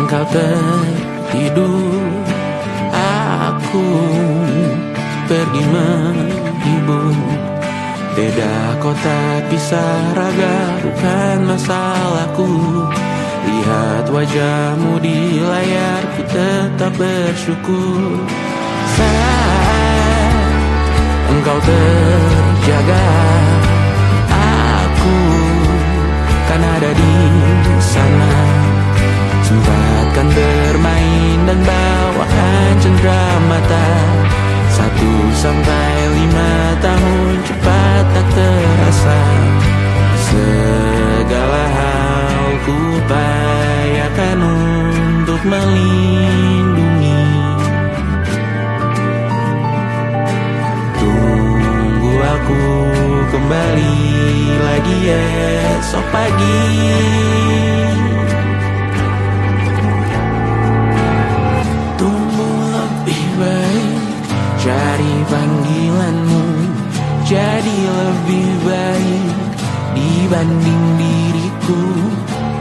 Engkau tertidur, aku pergi menghibur. Beda kota pisah raga bukan masalahku. Lihat wajahmu di layar, ku tetap bersyukur. Saat engkau terjaga, aku kan ada di sana. Sempatkan bermain dan bawakan cenderamata. 1-5 tahun cepat tak terasa. Segala hal ku upayakan untuk melindungi. Tunggu aku kembali lagi esok pagi. Tumbuh lebih baik, cari panggilanmu. Jadi lebih baik dibanding diriku.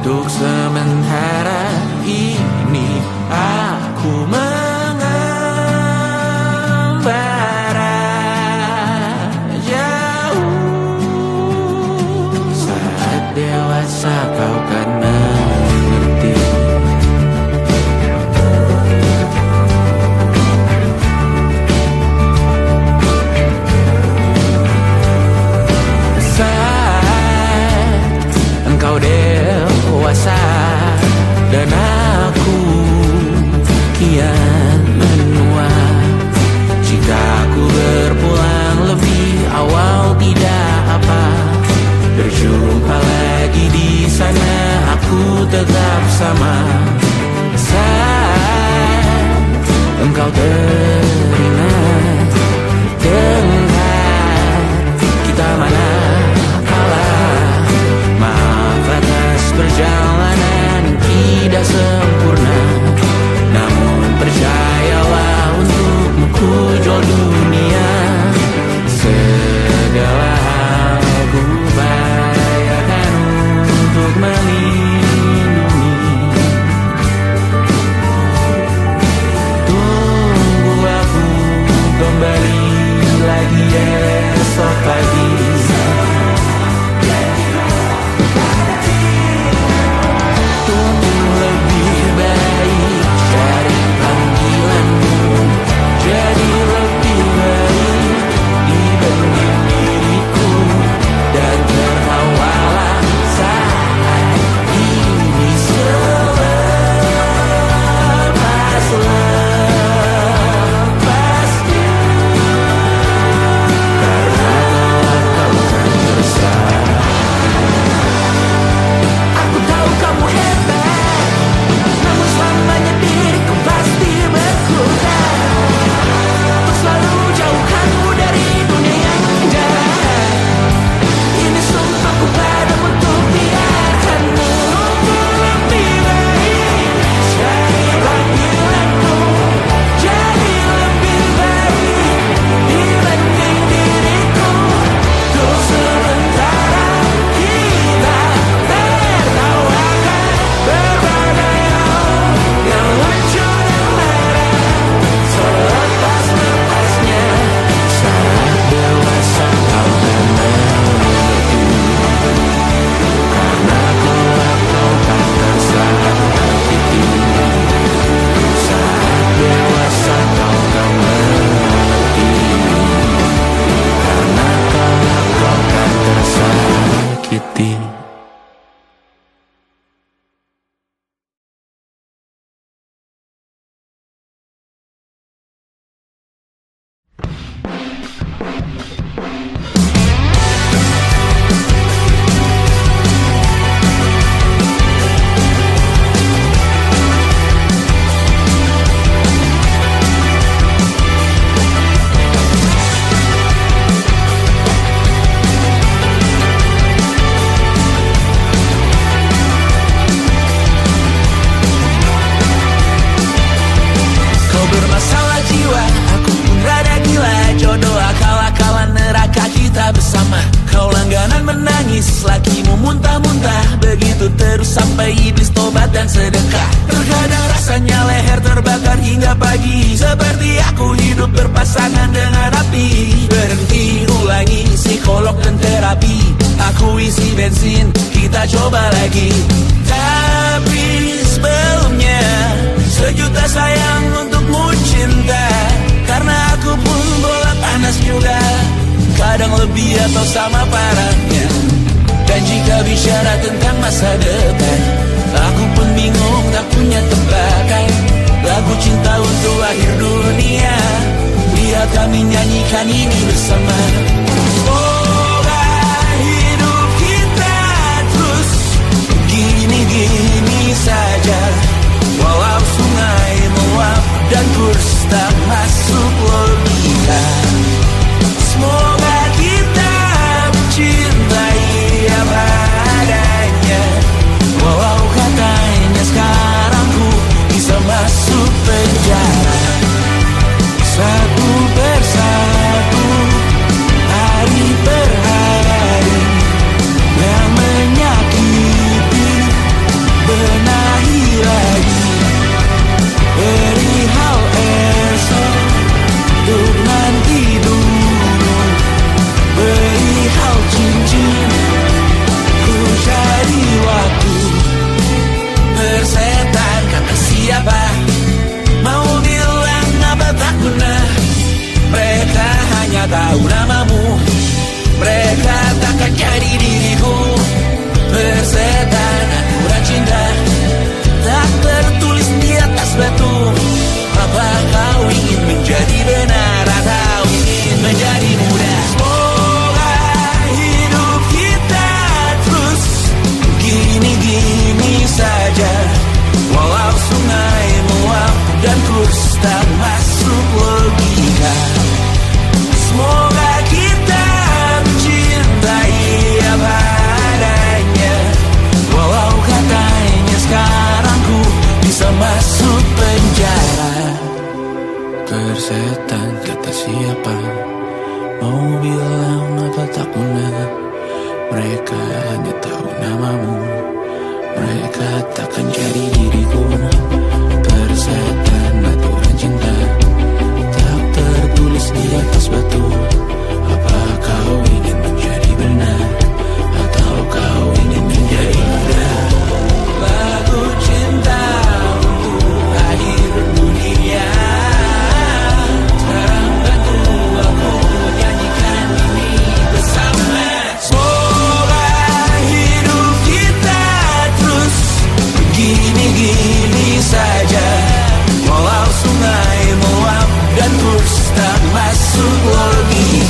Untuk sementara ini aku mengembara jauh. Saat dewasa kau kan mengerti. Saat engkau dewasa dan aku kian menua. Jika aku berpulang lebih awal tidak apa. Berjumpa lagi di sana, aku tetap sama. Saat engkau teringat dengar kita mana kalah. Maaf atas perjalanan tidak sempurna, namun percayalah untukmu ku jual dunia. Segala hal ku bayarkan untuk melindungi. Tunggu aku kembali lagi esok pagi. Lagi mau muntah-muntah, begitu terus sampai iblis tobat dan sedekah. Terkadang Rasanya leher terbakar hingga pagi, seperti aku hidup berpasangan dengan api. Berhenti, ulangi psikolog dan terapi. Aku isi bensin, kita coba lagi. Tapi sebelumnya, sejuta sayang untukmu cinta. Karena aku pun bola panas juga, kadang lebih atau sama parahnya. Dan jika bicara tentang masa depan, aku pun bingung tak punya tebakan. Lagu cinta untuk akhir dunia, biar kami nyanyikan ini bersama. Semoga hidup kita terus gini-gini saja, walau sungai meluap dan kurs tak masuk logika. Semoga kita mencintai apa adanya, walau katanya sekarang ku bisa masuk penjara. Satu persatu, hari per hari, yang menyakiti benahi lagi. Perihal esok, untuk nanti dulu. Perihal cincin, ku cari waktu. Persetan kata siapa, mau bilang apa tak guna. Mereka hanya tahu namamu, mereka takkan jadi diriku. Persetan aturan cinta, tak tertulis di atas batu. Apa kau ingin menjadi benar atau ingin menjadi muda? Semoga hidup kita terus gini-gini saja, walau sungai meluap dan kurs tak masuk logika. Semoga kita mencintai apa adanya, walau katanya sekarang ku bisa masuk penjara. Persetan kata siapa, mau bilang apa tak guna. Mereka hanya tahu namamu, mereka takkan jadi diriku. Persetan aturan cinta, tak tertulis di atas batu. Apa kau ingin menjadi benar, atau kau ingin menjadi muda? Lagu cinta untuk akhir dunia, sekarang bantu aku nyanyikan ini bersama. Semoga hidup kita terus gini-gini saja, walau sungai meluap dan kurs tak masuk logika.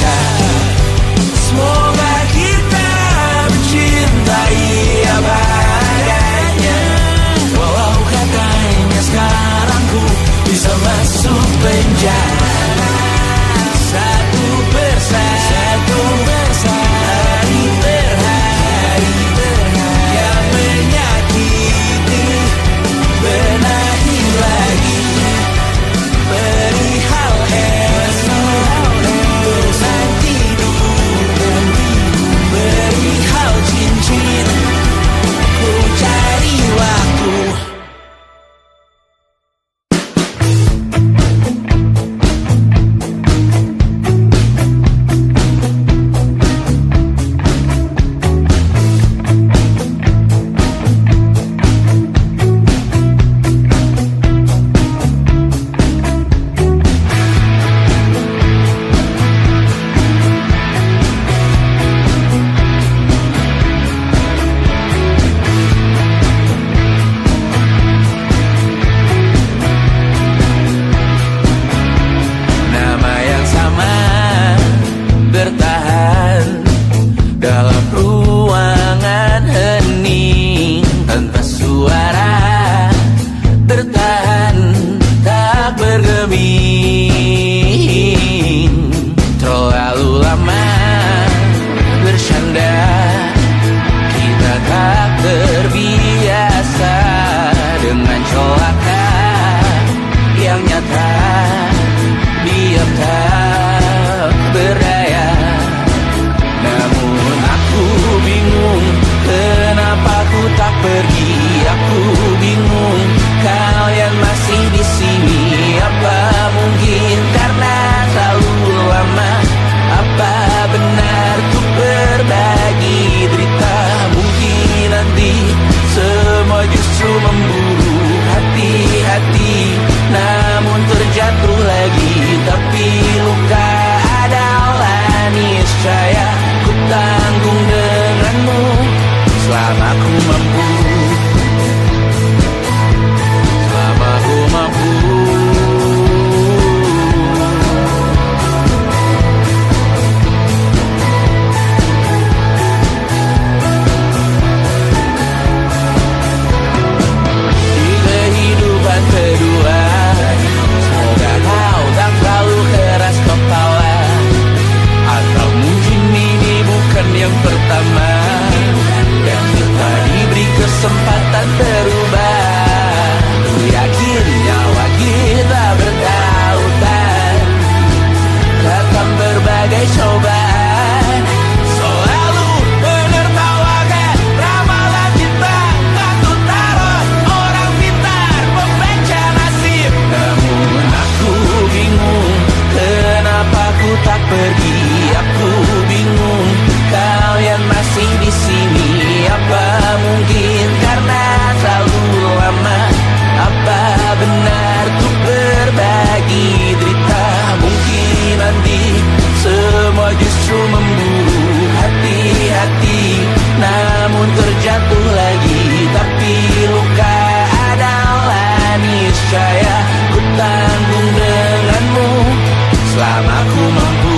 aku bingung, kau yang masih di sini. Apa mungkin karena terlalu lama? Apa benar ku berbagi derita? Mungkin nanti semua justru memburu hati-hati, namun terjatuh lagi. Tapi luka adalah niscaya, ku tanggung denganmu selama ku mampu.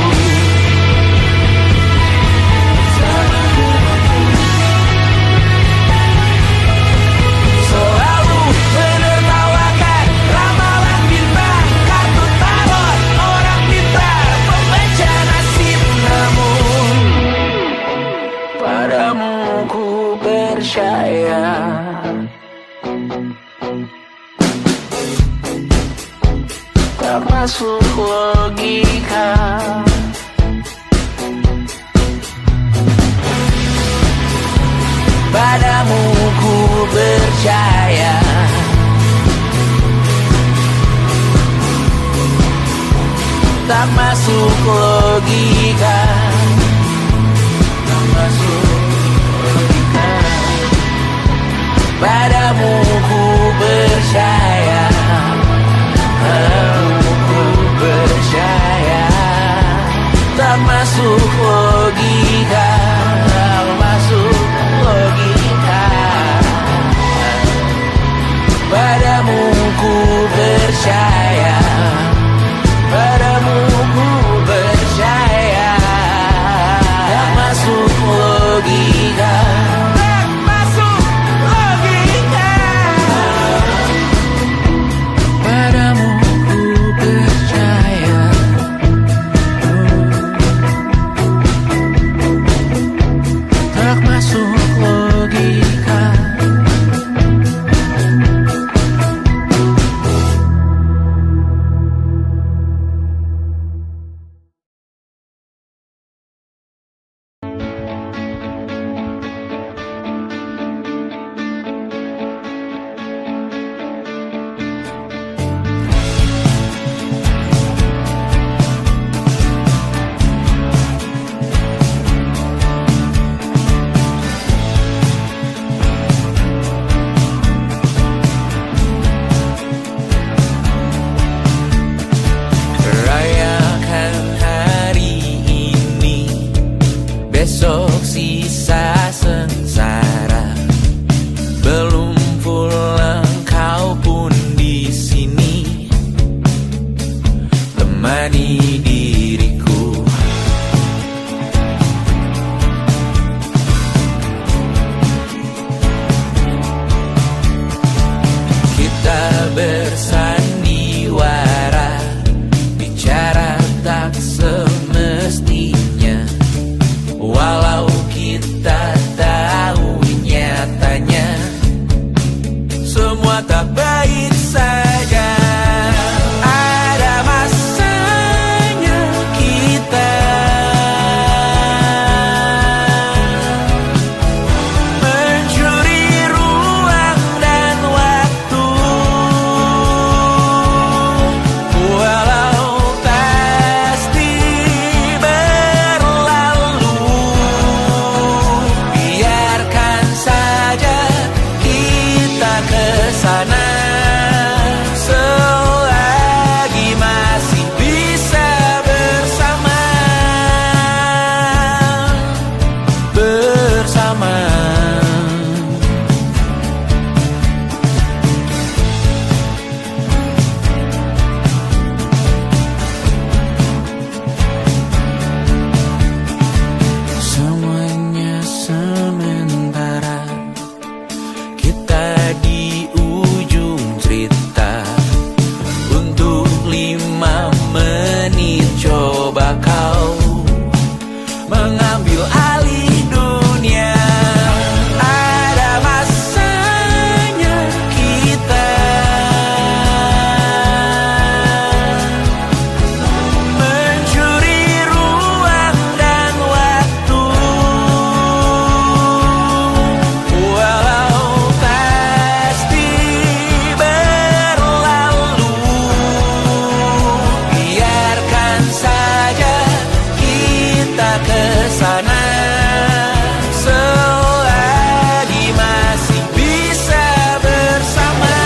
Selalu menertawakan ramalan bintang, kartu tarot orang pintar, pembaca nasib. Namun padamu ku percaya. Tak masuk logika. Padamu ku percaya. Tak masuk logika. Tak masuk logika. Padamu ku percaya. Aku percaya. Tak masuk logika. Tak masuk logika. Padamu ku percaya. Padamu ku percaya. Tak masuk logika. Tak masuk logika. Padamu ku percaya. ke sana selagi masih bisa bersama.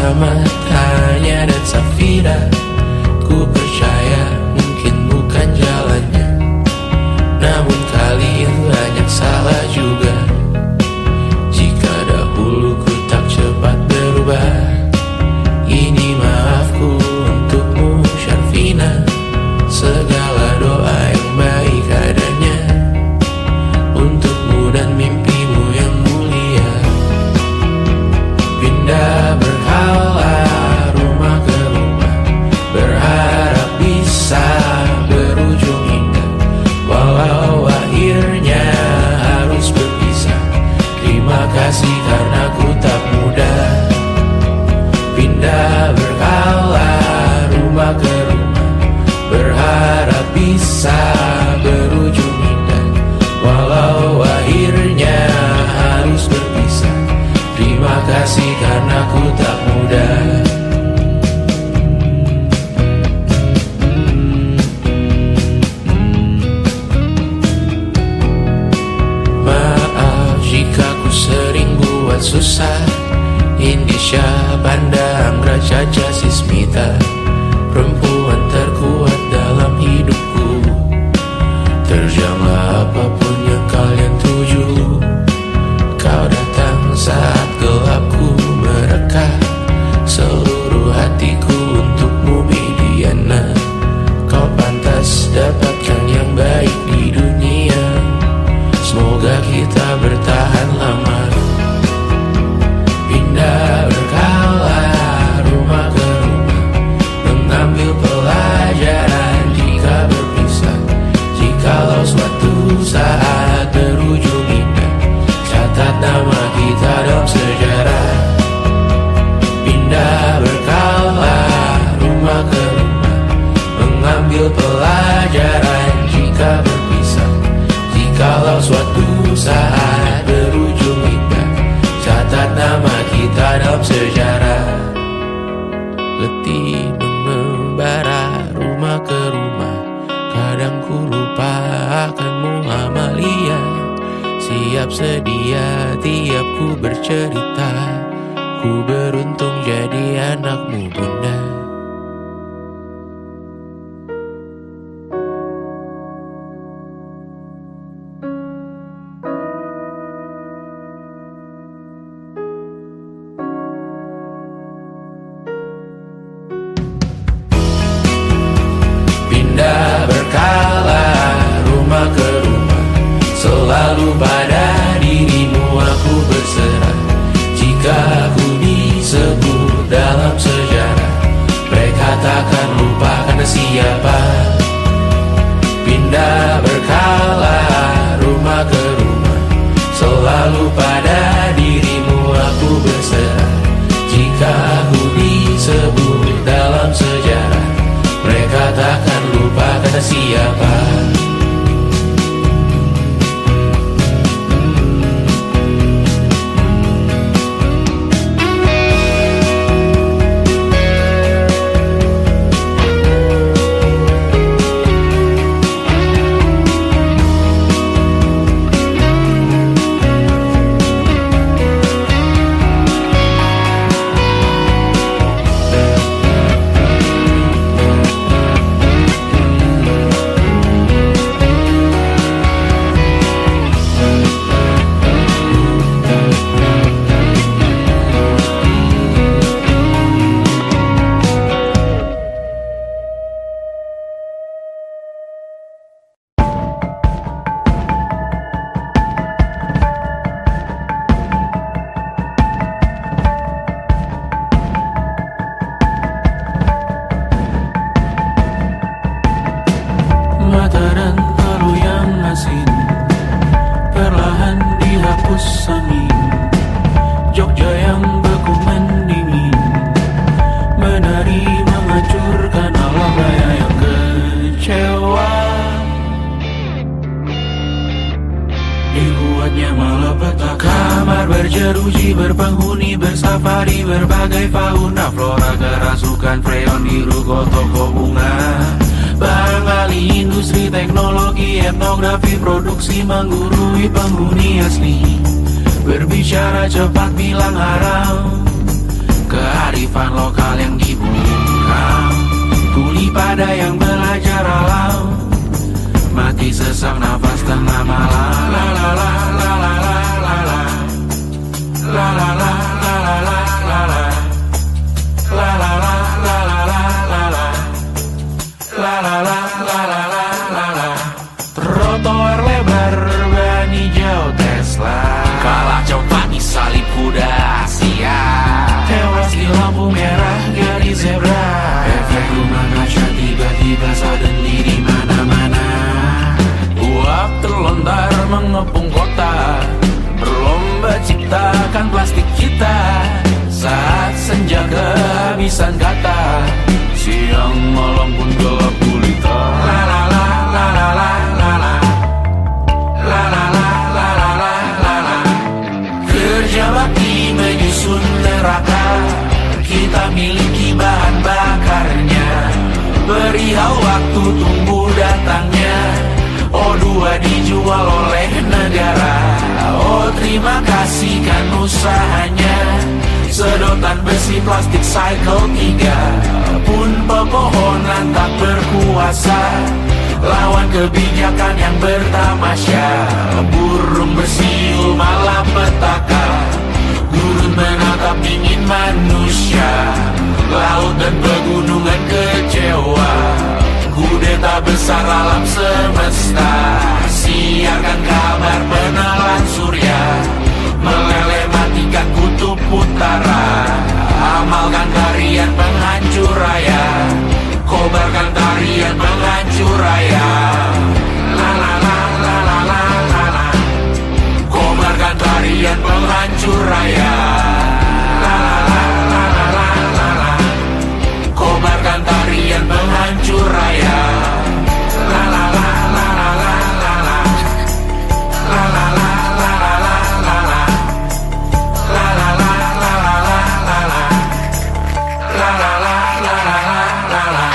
bersama Tanya dan Safira. Ku percaya mungkin bukan jalannya, namun kali ini banyak salah juga. Jika dahulu ku tak cepat berubah, ini maafku untukmu Syarfina. Segala doa yang baik adanya untukmu dan mimpimu yang mulia. Pindah berhala rumah ke rumah, berharap bisa berujung indah. Walau akhirnya harus berpisah, terima kasih karena ku tak mudah. Pindah berhala rumah ke rumah, berharap bisa berujung indah. Walau akhirnya harus berpisah, terima kasih karena ku tak mudah. Maaf jika ku sering buat susah. Indisha Banda Anggra Caca Sismita, perempuan terkuat dalam hidupku. Terjanglah apapun yang kalian tuju. Kau datang saat gelapku mereka, seluruh hatiku untukmu Mediana. Kau pantas dapatkan yang baik di dunia, semoga kita bertahan lama. Pindah berkala rumah ke rumah, mengambil pelajaran jika berpisah. Jikalau suatu saat berujung indah, catat nama kita dalam sejarah. Pindah berkala rumah ke rumah, mengambil pelajaran jika berpisah. Jikalau suatu saat berujung indah, catat nama kita dalam sejarah. Letih mengembara rumah ke rumah, kadang ku lupa akanmu Amalia. Siap sedia tiap ku bercerita, ku beruntung jadi anakmu bunda. Pindah berkala rumah ke rumah, selalu pada dirimu aku berserah. Jika aku disebut dalam sejarah, mereka takkan lupa karena siapa. Pindah berkala rumah ke rumah, selalu pada dirimu aku berserah. Jika aku disebut dalam sejarah, mereka takkan lupa kata siapa. Mata dan lalu yang asin perlahan dihapus angin. Jogja yang beku mendingin, menari menghancurkan alam raya yang kecewa. Dibuatnya malapetaka, kamar berjeruji, berpenghuni, bersafari, berbagai fauna flora, kerasukan freon di ruko toko bunga. Barang ahli industri teknologi etnografi produksi menggurui penghuni asli. Berbicara cepat bilang haram, kearifan kearifan lokal yang dibungkam. Kuli pada yang belajar alam, mati sesak nafas tengah malam. La la la la la la la la. La la la la la la la la. La la la la la la la la. La la la la la la la la. Trotoar lebar ban hijau Tesla, Kalah cepat di salib kuda Asia, tewas di lampu merah garis zebra. Efek rumah kaca tiba-tiba suddenly di mana-mana. Uap terlontar mengepung kota, berlomba ciptakan plastik kita. Saat senja kehabisan kata, siang malam pun gelap gulita. La la la la la la la la. La la la la la la la la. Kerja bakti menyusun neraka, kita miliki bahan bakarnya. Perihal waktu tunggu datangnya. O2 dijual oleh negara. Oh terima kasih kan usahanya. Sedotan besi plastik cycle 3 pun pepohonan tak berkuasa lawan kebijakan yang bertamasya. Burung bersiul malapetaka, gurun menatap dingin manusia. Laut dan pegunungan kecewa, kudeta besar alam semesta. Siarkan kabar penelan surya, meleleh matikan kutub utara. Amalkan tarian penghancur raya, kobarkan tarian penghancur raya. La la la la la la la la. Kobarkan tarian penghancur raya. La la la la la la la la. Kobarkan tarian penghancur raya. La la la la la la la la. La la la la la la la la. La la la la la la la la. La la la la la la la.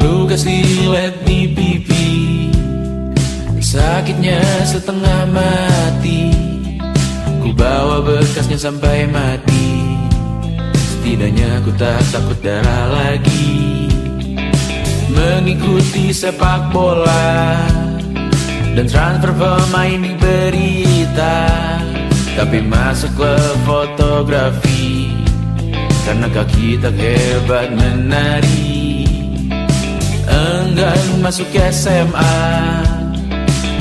Lukas lilet di pipi, sakitnya setengah mati. Ku bawa bekasnya sampai mati. Setidaknya ku tak takut darah lagi. Mengikuti sepak bola dan transfer pemain di berita, tapi masuk ke fotografi karena kaki tak hebat menari. Enggan masuk SMA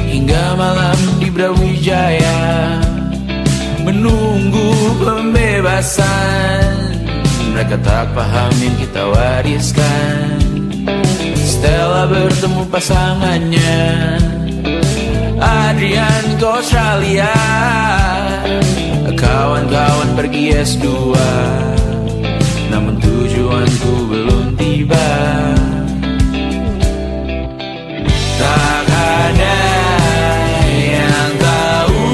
hingga malam di Brawijaya, menunggu pembebasan. Mereka tak paham yang kita wariskan. Stella bertemu pasangannya, Adrian ke Australia, kawan-kawan pergi S2, namun tujuanku belum tiba. Tak ada yang tahu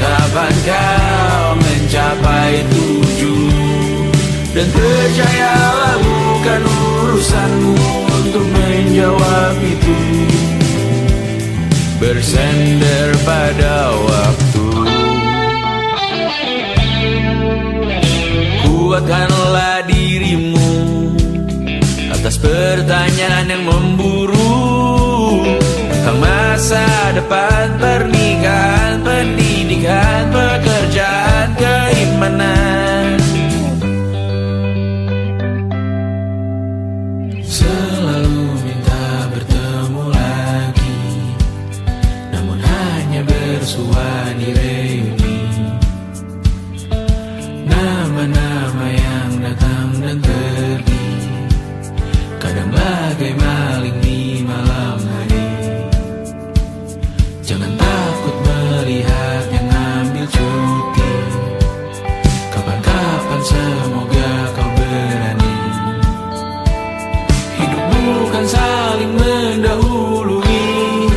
kapan kau mencapai tujuh, dan percayalah bukan urusanmu untuk menjawab itu. Bersender pada waktu, kuatkanlah dirimu atas pertanyaan yang memburu tentang masa depan, pernikahan, pendidikan, pekerjaan, keimanan. Selalu minta bertemu lagi, namun hanya bersua di reuni. Nama-nama yang datang semoga kau berani. Hidup bukan saling mendahului,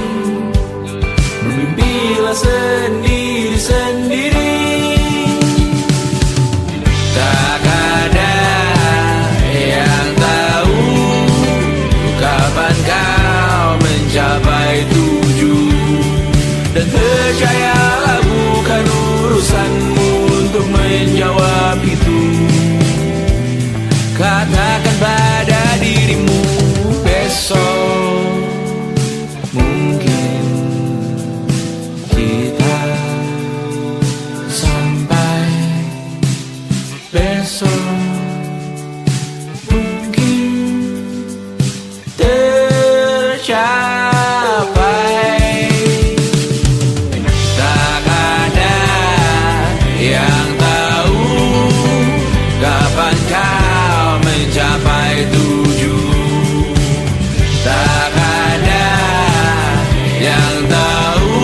bermimpilah sendiri-sendiri. Tak ada yang tahu kapan kau mencapai tujuh. Dan percayalah bukan urusanmu untuk menjawab itu. Katakan pada dirimu besok mungkin kita sampai. Besok mungkin tercapai. Tak ada yang tahu kapan kau mencapai tujuh. Tak ada yang tahu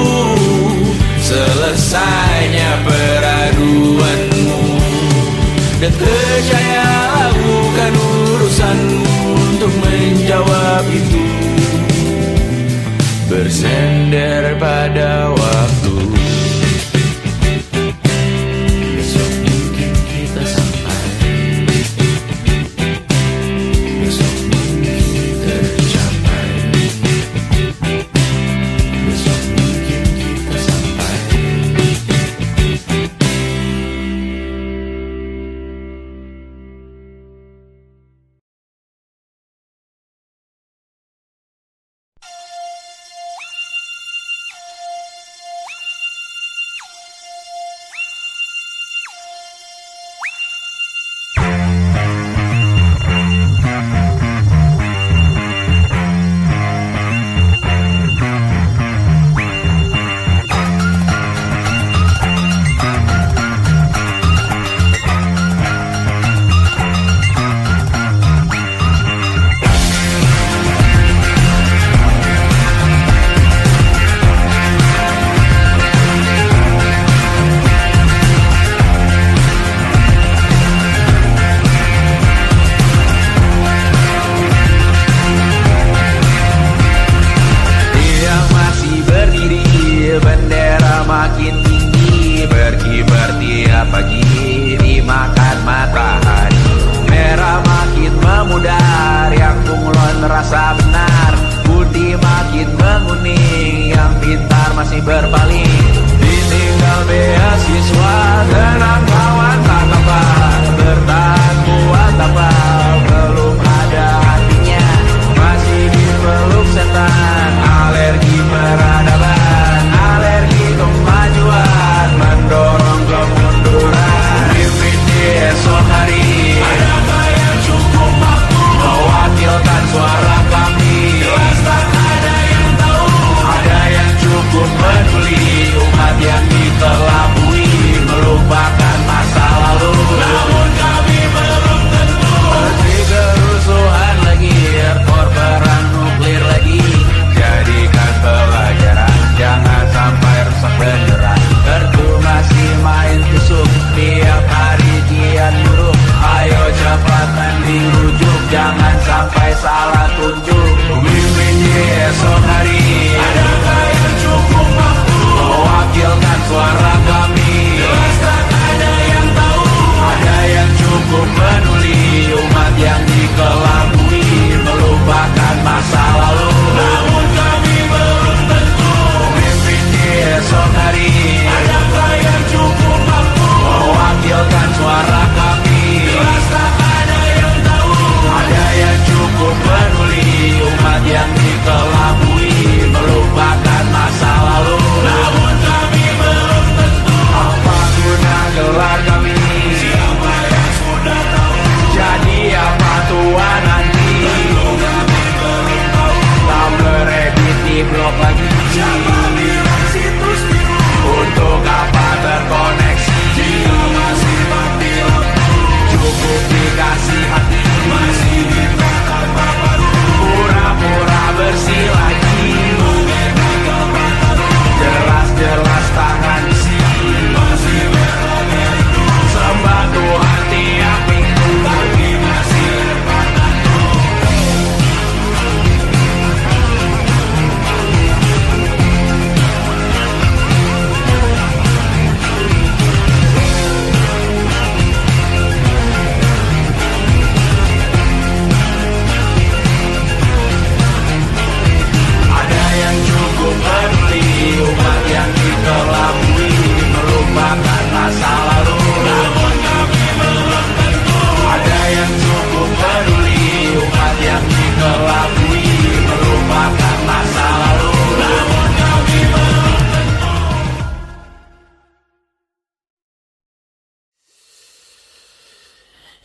selesainya peraduanmu. Dan percayalah bukan urusanmu untuk menjawab itu. Bersender pada waktu. Besok mungkin kita sampai. Besok mungkin tercapai. Besok mungkin kita sampai.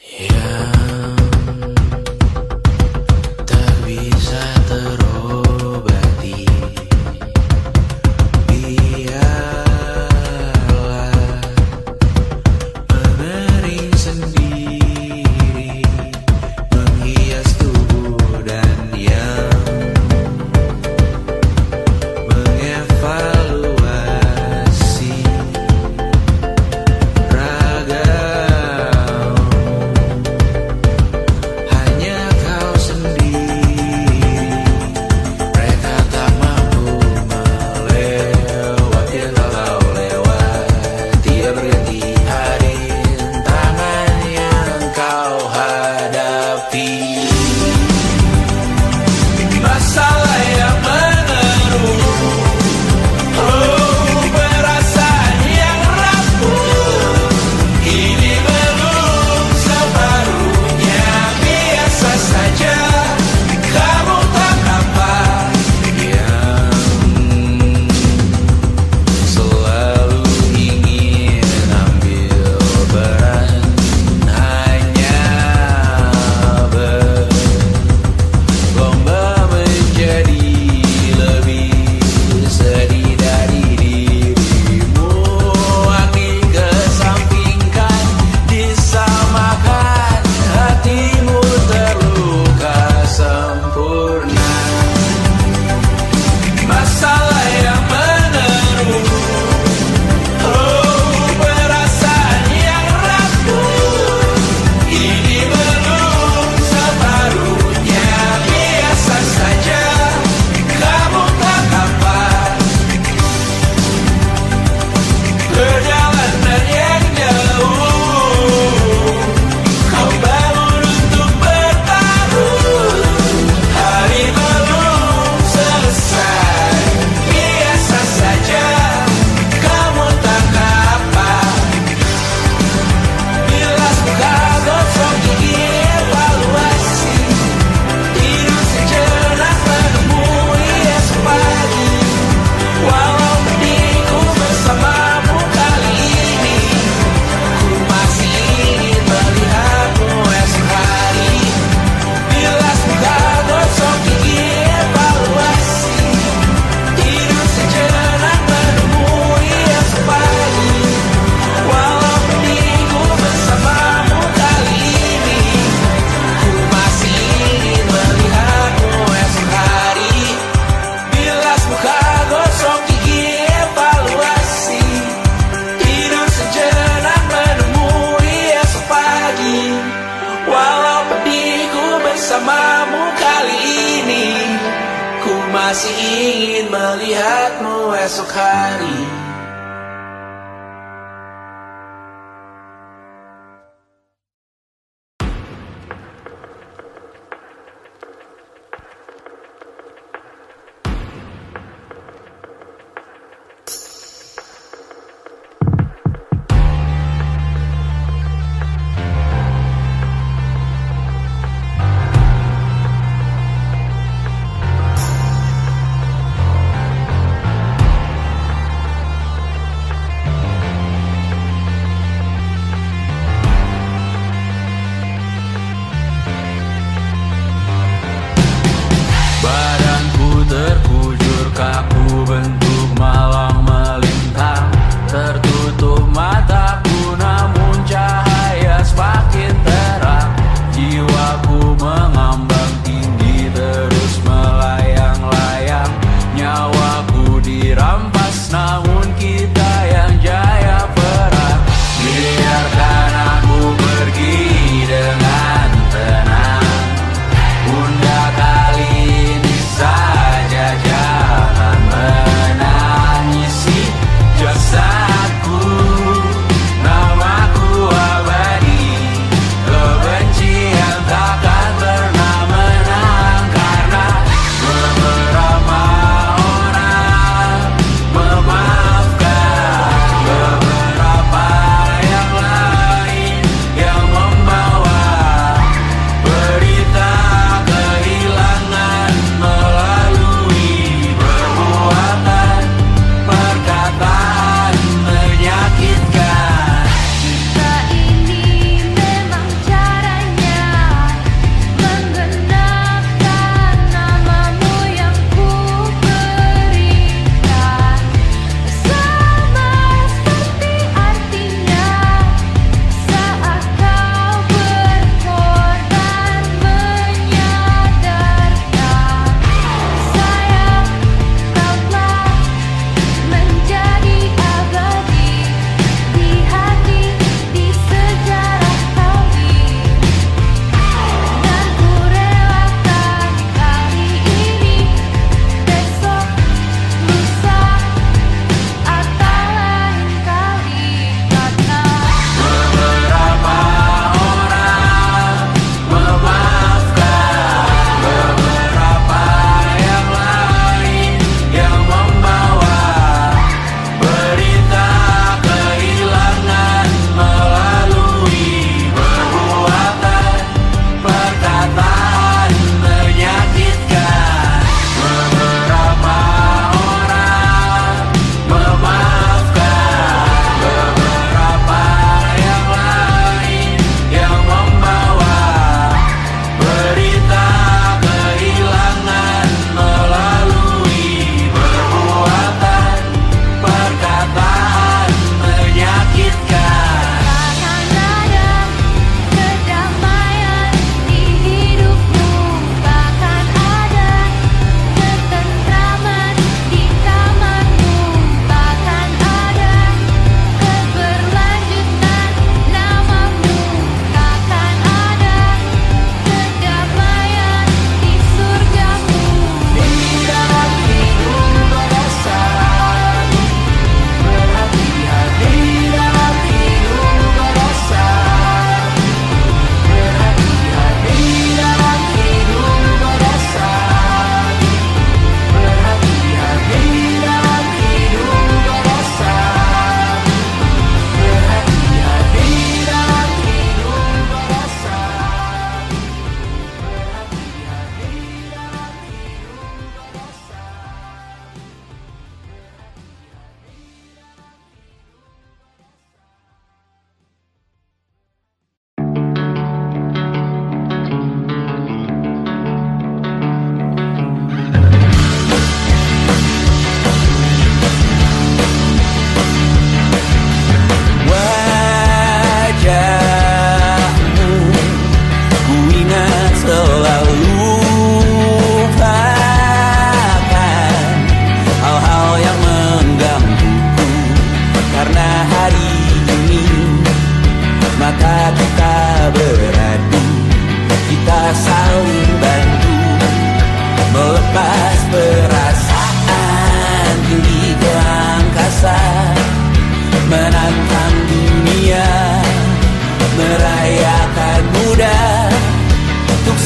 yang tak bisa terobati. Biarlah mengering sendiri, menghias tubuh dan yang mengevaluasi ragam. Hanya kau sendiri, mereka tak mampu melewati yang kau lewati. Berganti hari, tangan yang kau hadapi. Masalah yang menerus, perasaan yang rapuh, ini belum separuhnya. Biasa saja, kamu tak apa yang selalu ingin ambil peran, hanya berlomba menjadi lebih sedih dari dirimu. Angin kesampingkan, disamakan, hatimu terluka sempurna. Masalah yang menerus, perasaan yang rapuh, ini belum separuhnya. Biasa saja, kamu tak apa. Perjalanan yang jauh, kau bangun untuk bertaruh. Hari belum selesai, biasa saja, kamu tak apa. Bilas muka, gosok gigi, evaluasi, tidur sejenak, menemui esok pagi. Walau pedihku bersamamu kali ini, ku masih ingin melihatmu esok hari. Bilas muka, gosok gigi, evaluasi, tidur sejenak, menemui esok pagi. Walau pedihku bersamamu kali ini, ku masih ingin melihatmu esok hari. Bilas muka, gosok gigi, evaluasi, tidur sejenak, menemui esok pagi. Walau pedihku bersamamu kali ini, ku masih ingin melihatmu esok hari.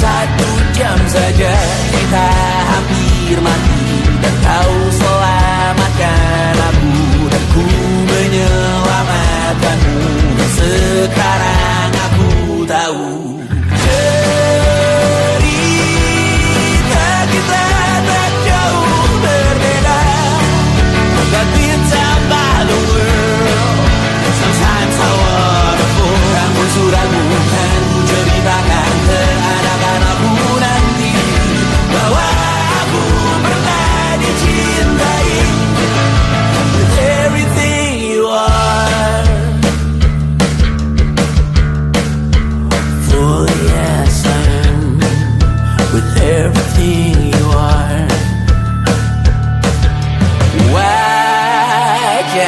1 jam saja kita hampir mati, dan kau selamatkan aku, dan ku menyelamatkanmu. Sekarang aku tahu cerita kita tak jauh berbeda, but it's about the world. Sometimes I wanna fall. Namun suratmu kan ku ceritakan ke anak-anakku nanti, bahwa aku pernah dicintai with everything you are. For yes, I am with everything you are. Wajahmu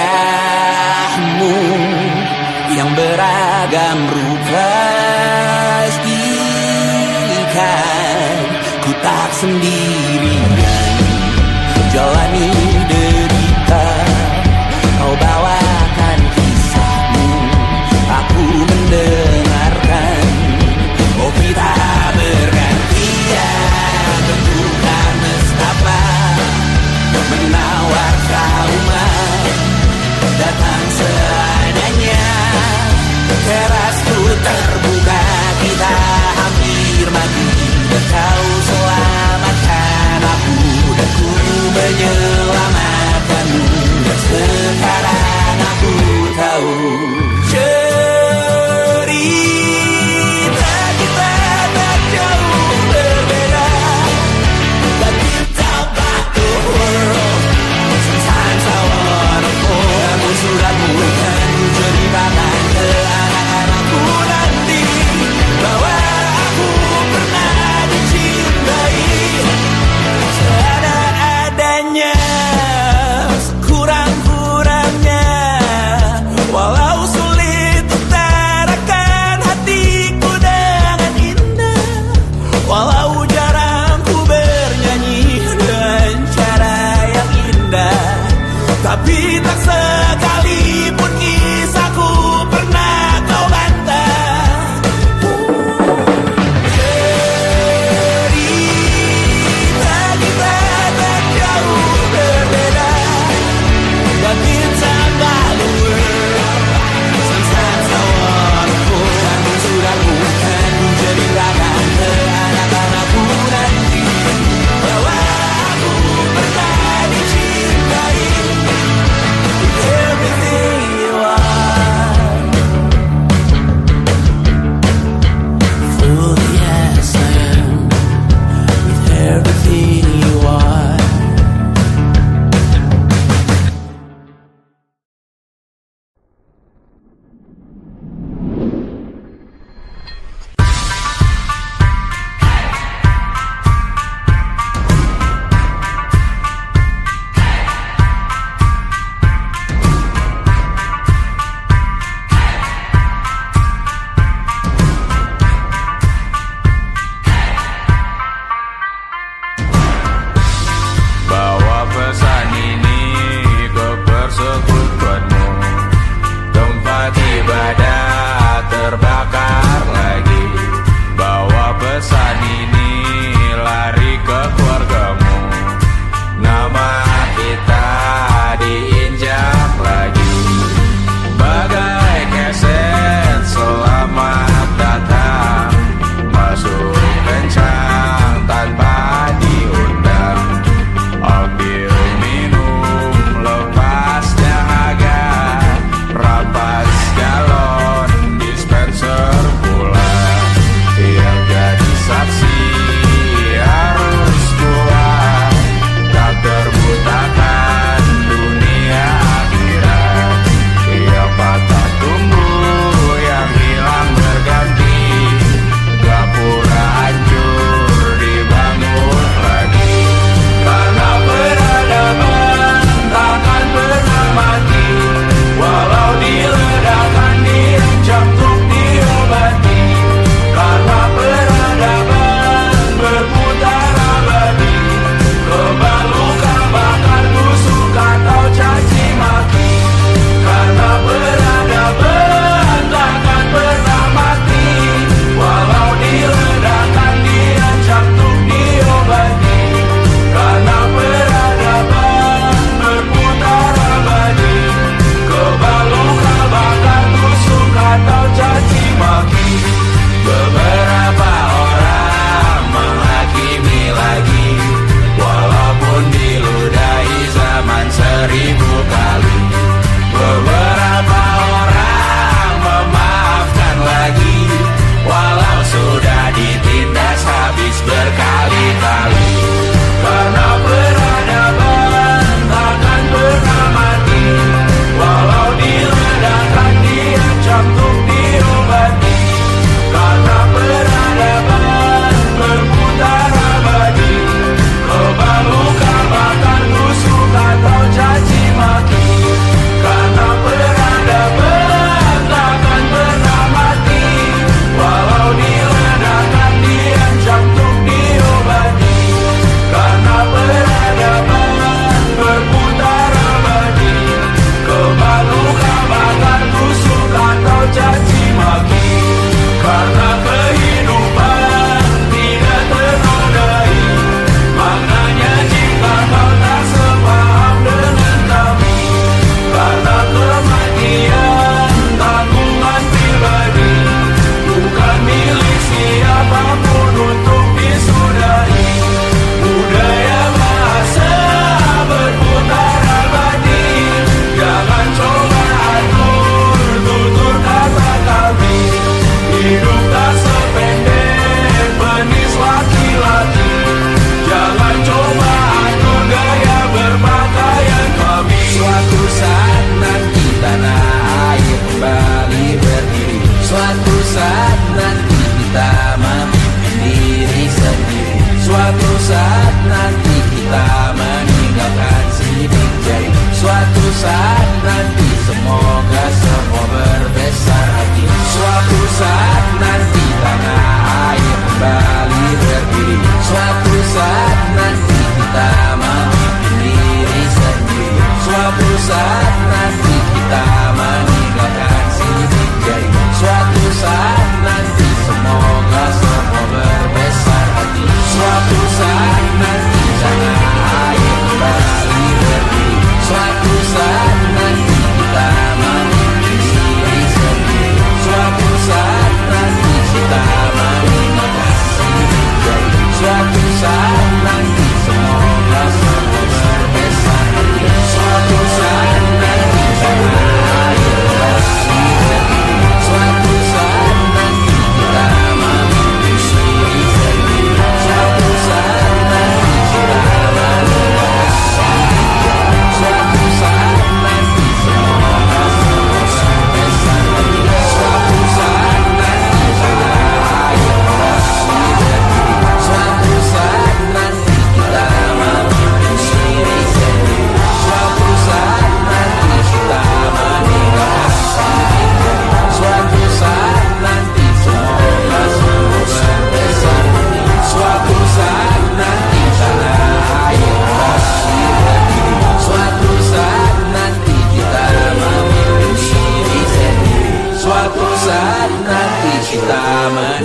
yang beragam rupa pastikan ku tak sendirian jalani derita. Kau bawakan kisahmu, aku mendengarkan. Oh kita bergantian, tentukan nestapa menawar trauma, datang seadanya. Terasku terbuka, kita hampir mati, dan kau selamatkan aku, dan ku menyelam.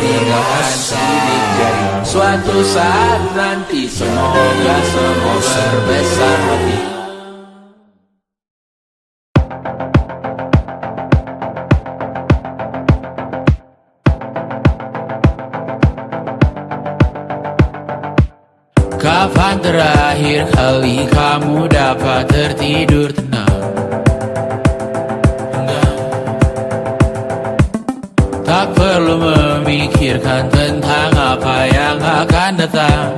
meninggalkan sidik jari. Suatu saat nanti semoga semua berbesar hati. Kapan terakhir kali kamu dapat tertidur tenang? Enggak. Tak perlu memikirkan tentang apa yang akan datang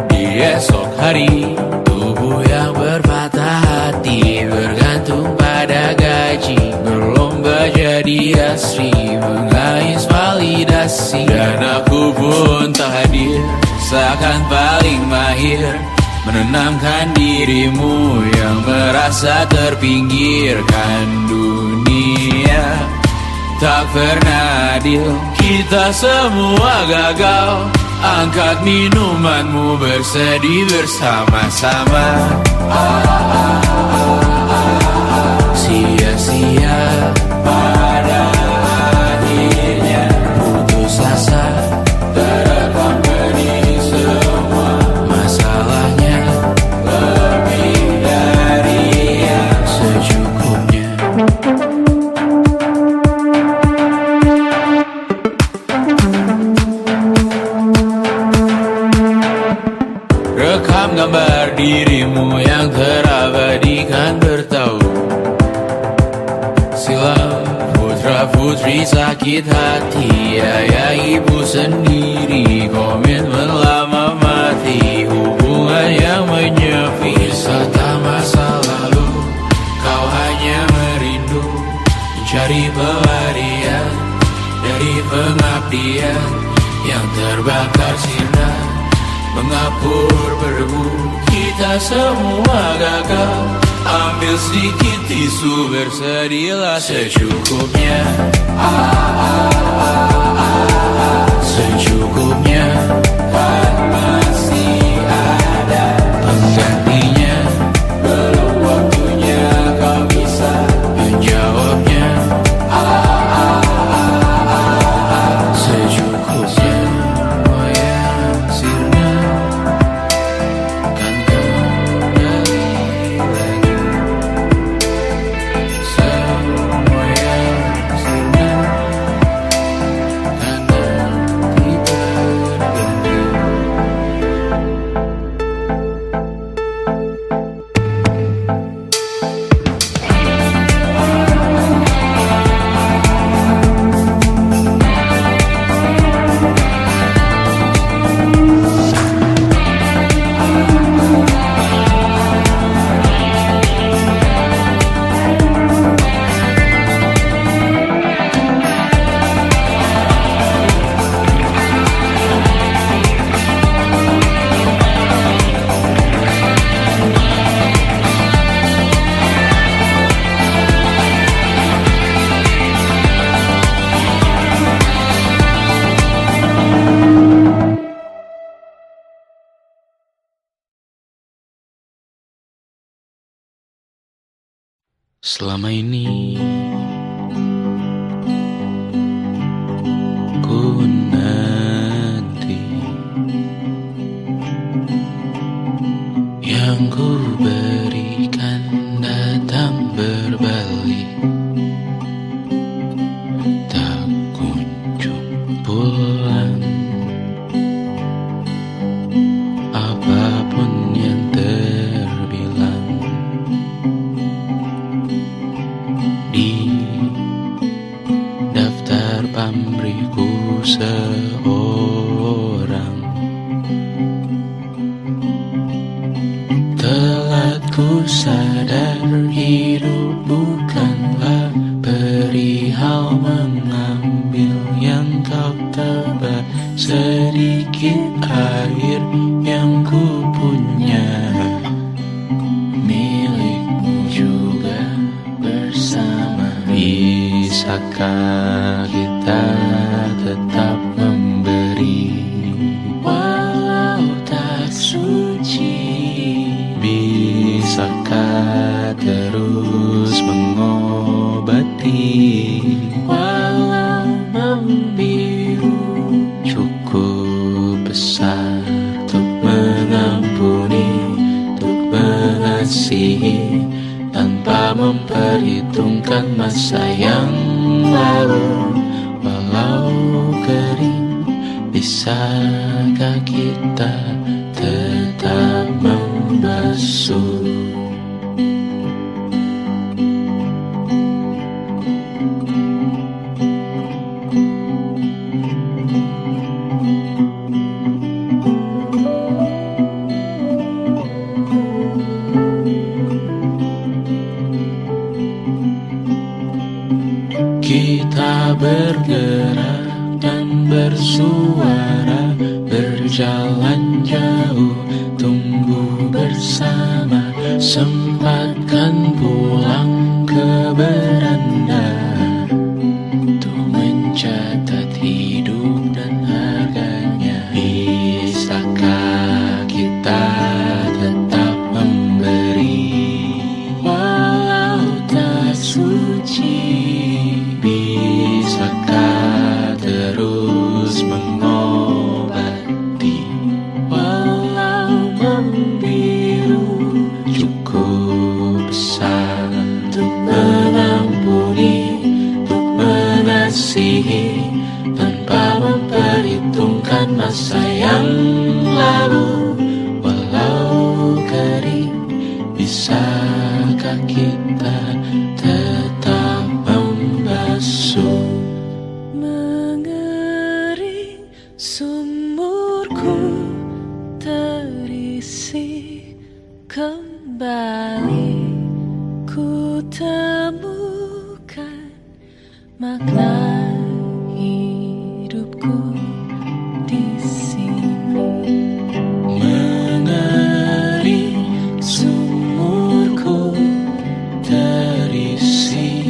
di esok hari. Tubuh yang berpatah hati bergantung pada gaji, berlomba jadi asri, mengais validasi. Dan aku pun tak hadir, seakan paling mahir menenangkan dirimu yang merasa terpinggirkan dunia. Tak pernah adil, kita semua gagal. Angkat minumanmu, bersedih bersama-sama. Sia-sia pada akhirnya putus asa, terekam benih semua. Masalahnya lebih dari yang secukupnya. Rekam gambar dirimu yang terabadikan bertahun silam. Putra-putri sakit hati, ayah ibu sendiri, komitmen lama mati, hubungan yang menyepi. Serta masa lalu, kau hanya merindu mencari pelarian dari pengabdian yang terbakar sinar, mengapur berdebu. Kita semua gagal. Ambil sedikit tisu, bersedihlah secukupnya. Secukupnya, kan masih ada penggantinya. Belum waktunya kau bisa menjawabnya. Secukupnya, oh ya sirna, kan kembali lagi. Semua yang sirna, kan nanti berganti. Selama ini ku nanti yang ku berikan datang berbalik, tak kunjung pulang. Apapun yang terbilang di daftar pamrihku seorang, telah ku sadar hidup bukanlah perihal mengambil yang kau tebak. Sedikit air yang ku punya milikmu juga bersama. Bisakah kita tetap memberi walau tak suci? Bisakah terus mengobati walau membiru? tanpa memperhitungkan masa yang lalu. Walau kering, bisakah kita tetap membasuh? Kita bergerak dan bersuara, berjalan jauh, tumbuh bersama. Sempatkan pulang ke beranda untuk mencatat hidup dan harganya. Bisakah kita tetap memberi walau tak suci? Bisakah terus mengobati walau membiru? Cukup besar untuk mengampuni, untuk mengasihi, tanpa memperhitungkan masa yang lalu. Walau kering, bisakah kita tetap membasuh? Mengering sumurku terisi kembali, ku temukan makna hidupku di sini. Mengering sumurku terisi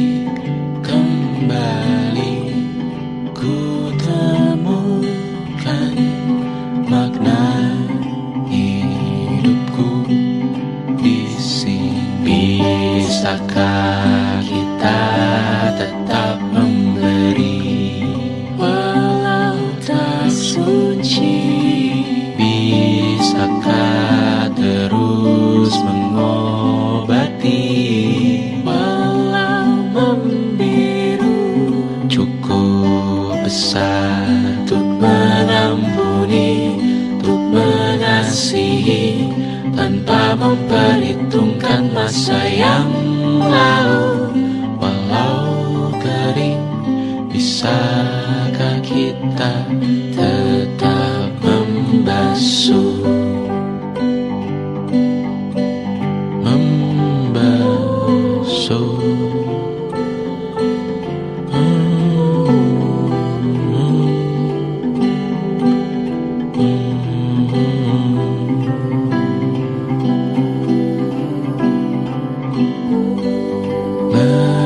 kembali, ku temukan makna hidupku di sini. Bisakah kita tetap memberi walau tak suci? Bisakah terus mengobati walau membiru? Cukup besar untuk mengampuni, untuk mengasihi, tanpa memperhitungkan masa yang lalu. Walau kering, bisakah kita tetap membasuh? Membasuh.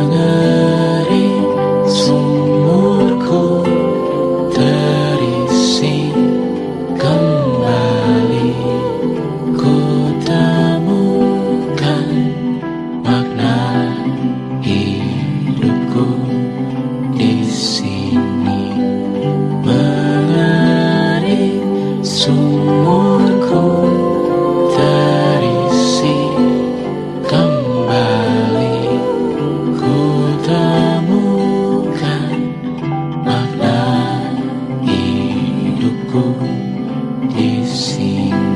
Mengering sumurku terisi kembali, ku temukan makna hidupku di sini. Mengering sumurku terisi kembali, ku temukan makna hidupku di sini.